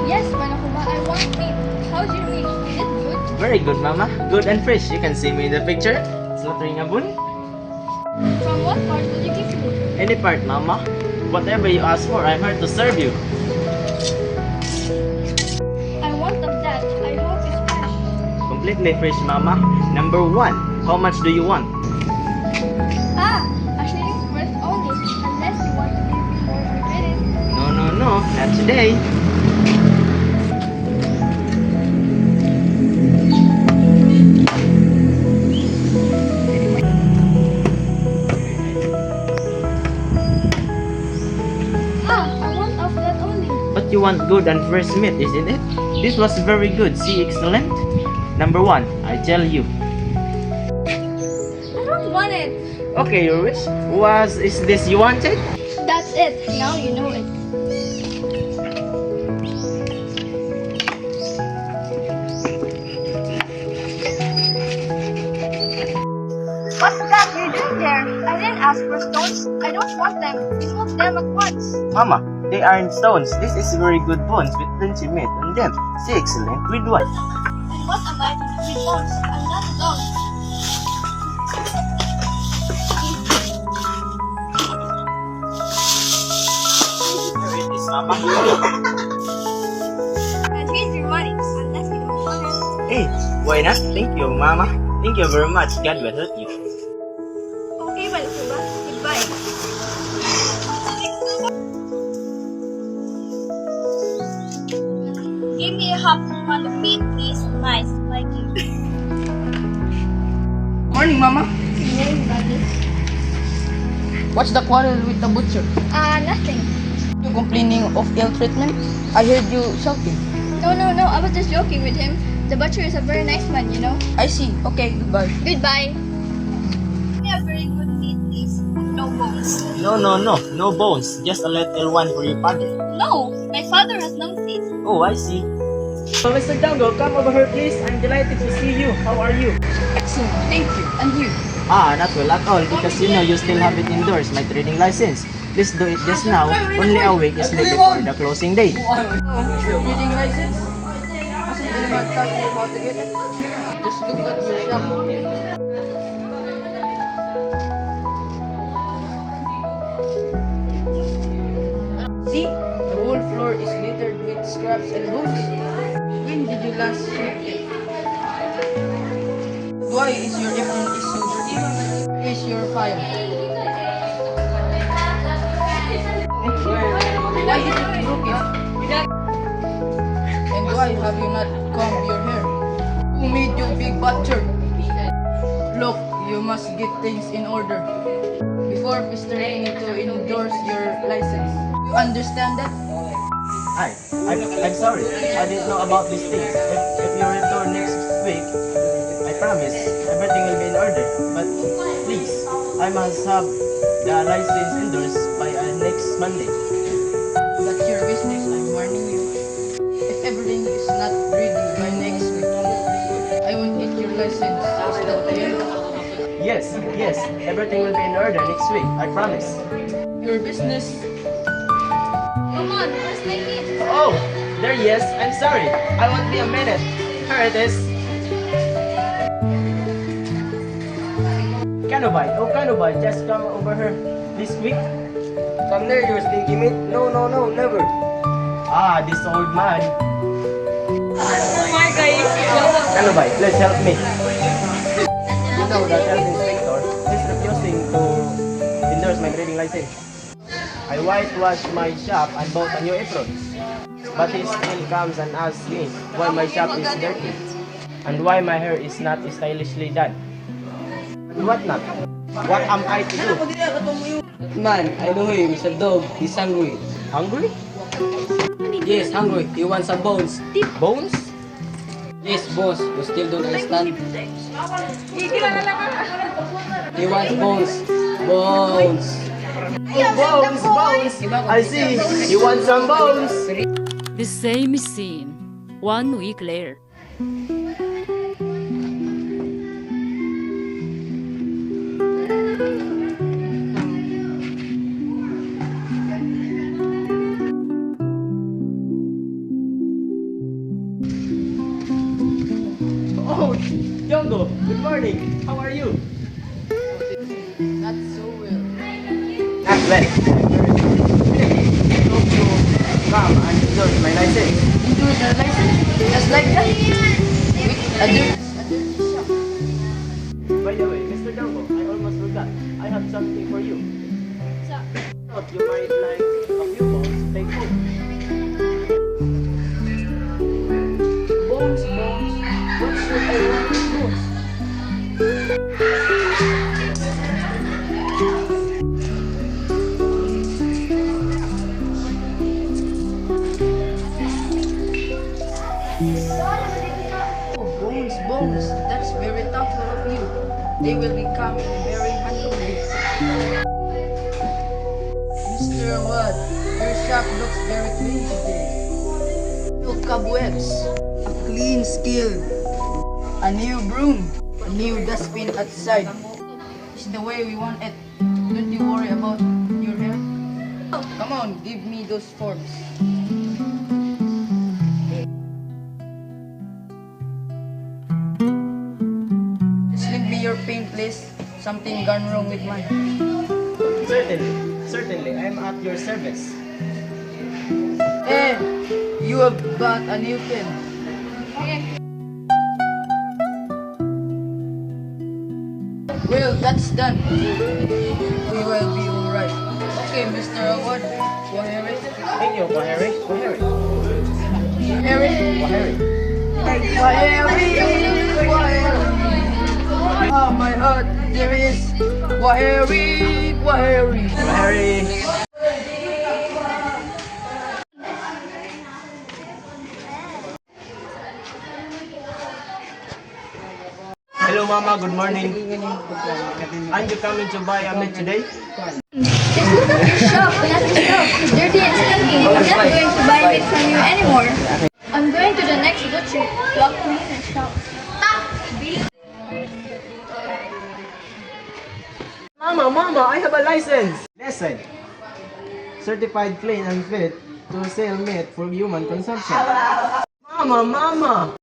Yes, Manakuma, I want meat. How's your meat? Is it good? Very good, Mama. Good and fresh. You can see me in the picture. Slaughtering a bull. From what part will you give me? Any part, Mama. Whatever you ask for, I'm here to serve you. I want of that. I hope it's fresh. Completely fresh, Mama. Number 1. How much do you want? Ah, a shilling's worth only. Unless you want to give me more or credit. No. Not today. Ah, I want of that only. But you want good and fresh meat, isn't it? This was very good. See, excellent. Number 1. I tell you. I don't want it. Okay, your wish. Is this you wanted? That's it. Now you know it. What's that you're doing there? I didn't ask for stones. I don't want them. Remove them at once. Mama, they aren't stones. This is very good bones with plenty meat on them. See, excellent. With what? And what am I to do with bones? I'm not a dog. Here it is, Mama. And here's your money. Unless you don't want it. Hey, why not? Thank you, Mama. Thank you very much. God will help you. Okay, Manakuma. Goodbye. Give me a half pound of meat, please. Nice, like you. Morning, Mama. Hey, buddy. What's the quarrel with the butcher? Nothing. You complaining of ill treatment? I heard you shouting. No. I was just joking with him. The butcher is a very nice man, you know. I see. Okay, goodbye. Goodbye. Give me a very good meat, please. No bones. No bones. Just a little one for your father. No, my father has no teeth. Oh, I see. So, Mr. Django, come over here, please. I'm delighted to see you. How are you? Excellent. Thank you. And you? Not well at all because you still have it indoors, my trading license. Please do it just now. Only a week is late before the closing date. Reading license? Kasi hindi naman talking about to get it. Just look at your shop. See? The whole floor is littered with scraps and books. When did you last sweep it? Why is your apron so dirty? Here's your file. Why is it broken? And why have you not combed your hair? Who made you big butcher? Look, you must get things in order before Mr. Rainey to endorse your license. You understand that? I'm sorry. I didn't know about these things. If you return next week, I promise everything will be in order. But please, I must have the license endorsed by next Monday. That's your business, I'm warning you. If everything is not ready by next week, I won't get your license. Is that clear? Yes. Everything will be in order next week. I promise. Your business. Come on, where's my meat? Oh, there he is. I'm sorry. I won't be a minute. Here it is. Kanubay, just come over here this week. Come there, you're stinky meat. No, never. This old man. Kanubay, please help me. You know that health inspector is refusing to endorse my trading license. I whitewashed my shop and bought a new apron. But he still comes and asks me why my shop is dirty and why my hair is not stylishly done. What not? What am I to do? Man, I know him. He's a dog. He's hungry. Hungry? Yes, hungry. He wants some bones. Bones? Yes, boss. You still don't understand? He wants bones. Bones. Bones! I see. You want some bones? The same scene 1 week later. Oh, Django, good morning. How are you? Not so well. Not well. I hope you come and endorse my license. Endorse your license? Just like that? With a dirty shop. By the way, Mr. Django, I almost forgot. I have something for you. Thought you might like a few balls to take home. Bones. What should I want with bones? Oh, bones. That's very thoughtful of you. They will become very handy. Mr. Awad, your shop looks very clean today. No cobwebs, a clean skill, a new broom, a new dustbin outside. It's the way we want it. Don't you worry about your hair. Come on, give me those forms. Just leave me your paint, please. Something gone wrong with mine. Certainly, I am at your service. Hey, you have bought a new pen. Well, that's done. We will be alright. Okay, Mr. Awad. Waheri. Thank you, Kwaheri. Waheri. Kwaheri. Waheri. Ah, my heart, there is Waheri. Kwaheri. Hello, Mama. Good morning. Aren't you coming to buy a meat today? Just look at your shop. Look at your shop. It's dirty and stinky. I'm not going to buy meat from you anymore. I'm going to the next butcher to clean the shop. Mama, I have a license. Listen. Certified clean and fit to sell meat for human consumption. Mama.